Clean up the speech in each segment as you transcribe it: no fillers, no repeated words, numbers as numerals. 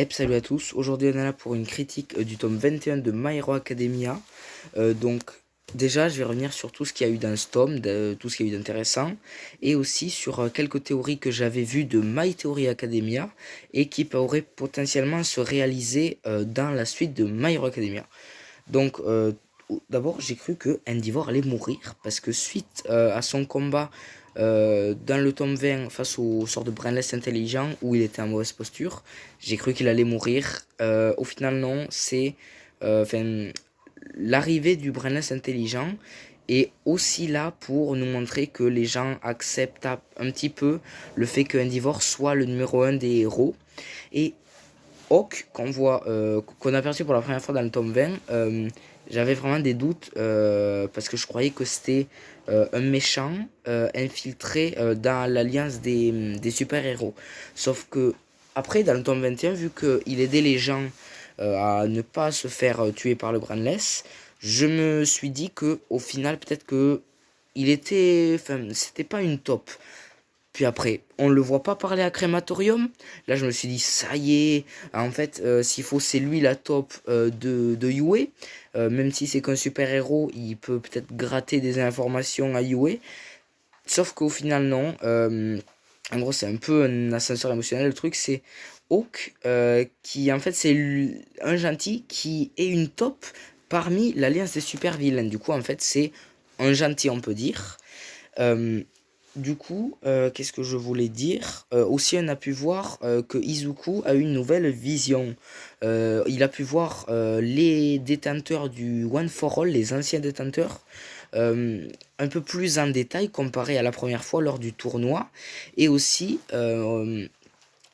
Salut à tous, aujourd'hui on est là pour une critique du tome 21 de My Hero Academia. Donc déjà je vais revenir sur tout ce qu'il y a eu dans ce tome, tout ce qu'il y a eu d'intéressant, et aussi sur quelques théories que j'avais vues de My Theory Academia et qui pourraient potentiellement se réaliser dans la suite de My Hero Academia. Donc d'abord j'ai cru que Endeavor allait mourir parce que suite à son combat dans le tome 20 face au sort de Brainless intelligent où il était en mauvaise posture, j'ai cru qu'il allait mourir. Au final non, c'est l'arrivée du Brainless intelligent est aussi là pour nous montrer que les gens acceptent un petit peu le fait que Endeavor soit le numéro un des héros. Et Hawk, qu'on a aperçu pour la première fois dans le tome 20, j'avais vraiment des doutes parce que je croyais que c'était un méchant infiltré dans l'alliance des super-héros. Sauf que, après, dans le tome 21, vu qu'il aidait les gens à ne pas se faire tuer par le Brainless, je me suis dit que au final, peut-être que c'était pas une top. Puis après, on le voit pas parler à Crématorium. Là, je me suis dit, ça y est. En fait, s'il faut, c'est lui la top de Yue. Même si c'est qu'un super-héros, il peut peut-être gratter des informations à Yue. Sauf qu'au final, non. En gros, c'est un peu un ascenseur émotionnel. Le truc, c'est Hawk, qui en fait, un gentil qui est une top parmi l'alliance des super-vilains. Du coup, en fait, c'est un gentil, on peut dire. Euh, qu'est-ce que je voulais dire? Aussi, on a pu voir que Izuku a eu une nouvelle vision. Il a pu voir les détenteurs du One for All, les anciens détenteurs, un peu plus en détail comparé à la première fois lors du tournoi. Et aussi,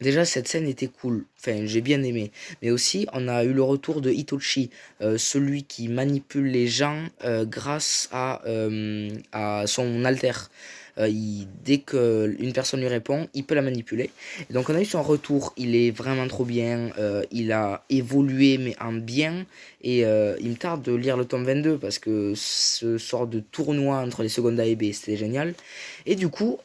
déjà, cette scène était cool. Enfin, j'ai bien aimé. Mais aussi, on a eu le retour de Itochi, celui qui manipule les gens grâce à son alter. Dès qu'une personne lui répond, il peut la manipuler. Et donc, on a eu son retour. Il est vraiment trop bien. Il a évolué, mais en bien. Et il me tarde de lire le tome 22 parce que ce sort de tournoi entre les secondes A et B, c'était génial. Et Izuku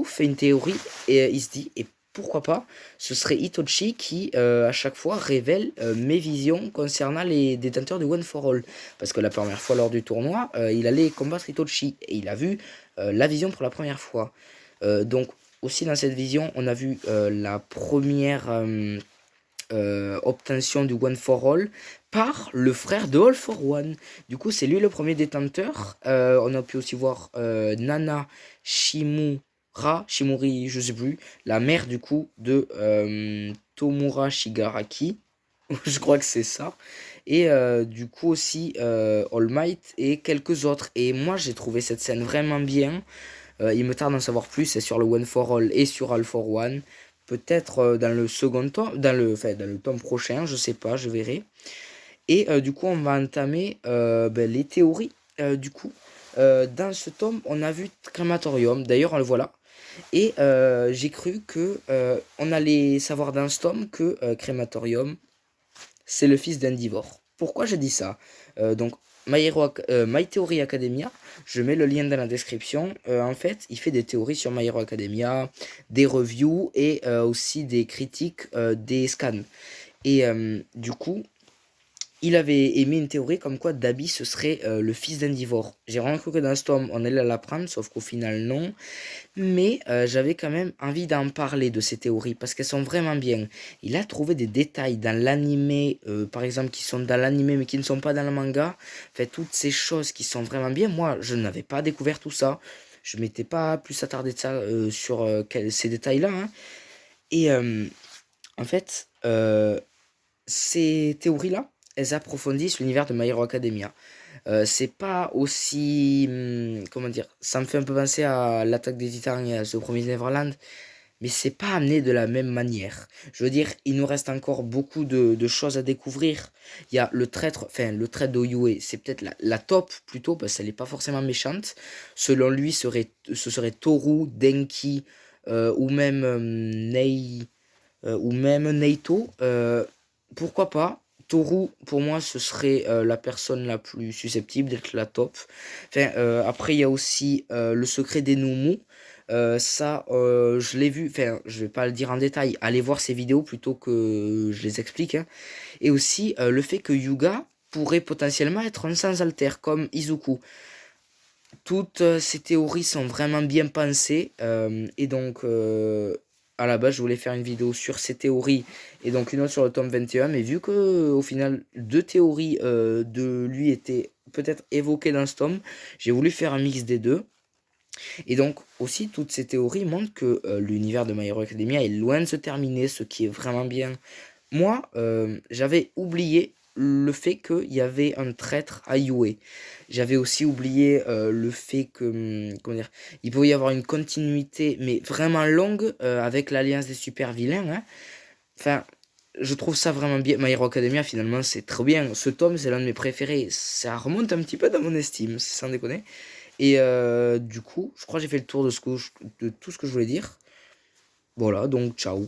fait une théorie et il se dit, et pourquoi pas, ce serait Itochi qui, à chaque fois, révèle mes visions concernant les détenteurs du One for All. Parce que la première fois lors du tournoi, il allait combattre Itochi et il a vu la vision pour la première fois. Donc, aussi dans cette vision, on a vu la première obtention du One for All par le frère de All for One. Du coup, c'est lui le premier détenteur. On a pu aussi voir Nana Shimuri, je sais plus, la mère du coup de Tomura Shigaraki. Je crois que c'est ça. Et du coup aussi All Might et quelques autres. Et moi, j'ai trouvé cette scène vraiment bien. Il me tarde d'en savoir plus sur le One for All et sur All for One. Peut-être dans le second tome, dans le tome prochain, je sais pas, je verrai. Et du coup, on va entamer les théories. Dans ce tome, on a vu Crématorium. D'ailleurs, on le voit là. Et j'ai cru que on allait savoir dans ce tome que Crématorium, c'est le fils d'Endivore. Pourquoi je dis ça? Donc, My Theory Academia, je mets le lien dans la description. En fait, il fait des théories sur My Hero Academia, des reviews et aussi des critiques des scans. Et du coup, il avait émis une théorie comme quoi Dabi ce serait le fils d'Endivore. J'ai vraiment cru que dans ce tome, on allait l'apprendre, sauf qu'au final, non. Mais j'avais quand même envie d'en parler de ces théories parce qu'elles sont vraiment bien. Il a trouvé des détails dans l'animé, par exemple, qui sont dans l'animé mais qui ne sont pas dans le manga. Fait toutes ces choses qui sont vraiment bien. Moi, je n'avais pas découvert tout ça. Je m'étais pas plus attardé de ça, sur ces détails-là, hein. Et en fait, ces théories-là, elles approfondissent l'univers de My Hero Academia. C'est pas aussi. Comment dire? Ça me fait un peu penser à l'attaque des Titans et à ce premier Neverland, mais c'est pas amené de la même manière. Je veux dire, il nous reste encore beaucoup de choses à découvrir. Il y a le traître, enfin, le traître d'Oyue, c'est peut-être la top plutôt, parce qu'elle est pas forcément méchante. Selon lui, ce serait Toru, Denki, ou même ou même Neito. Pourquoi pas? Toru, pour moi, ce serait la personne la plus susceptible d'être la top. Enfin, après, il y a aussi le secret des Nomu. Ça, je l'ai vu, enfin, je vais pas le dire en détail, allez voir ces vidéos plutôt que je les explique, hein. Et aussi le fait que Yuga pourrait potentiellement être un sans alter comme Izuku. Toutes ces théories sont vraiment bien pensées et donc à la base je voulais faire une vidéo sur ces théories et donc une autre sur le tome 21, mais vu que au final deux théories de lui étaient peut-être évoquées dans ce tome, j'ai voulu faire un mix des deux. Et donc aussi toutes ces théories montrent que l'univers de My Hero Academia est loin de se terminer, ce qui est vraiment bien. Moi, j'avais oublié le fait qu'il y avait un traître à Yue. J'avais aussi oublié le fait que, comment dire, il pouvait y avoir une continuité, mais vraiment longue, avec l'alliance des super vilains, hein. Enfin, je trouve ça vraiment bien. My Hero Academia, finalement, c'est trop bien. Ce tome, c'est l'un de mes préférés. Ça remonte un petit peu dans mon estime, sans déconner. Et du coup, je crois que j'ai fait le tour de tout ce que je voulais dire. Voilà, donc ciao.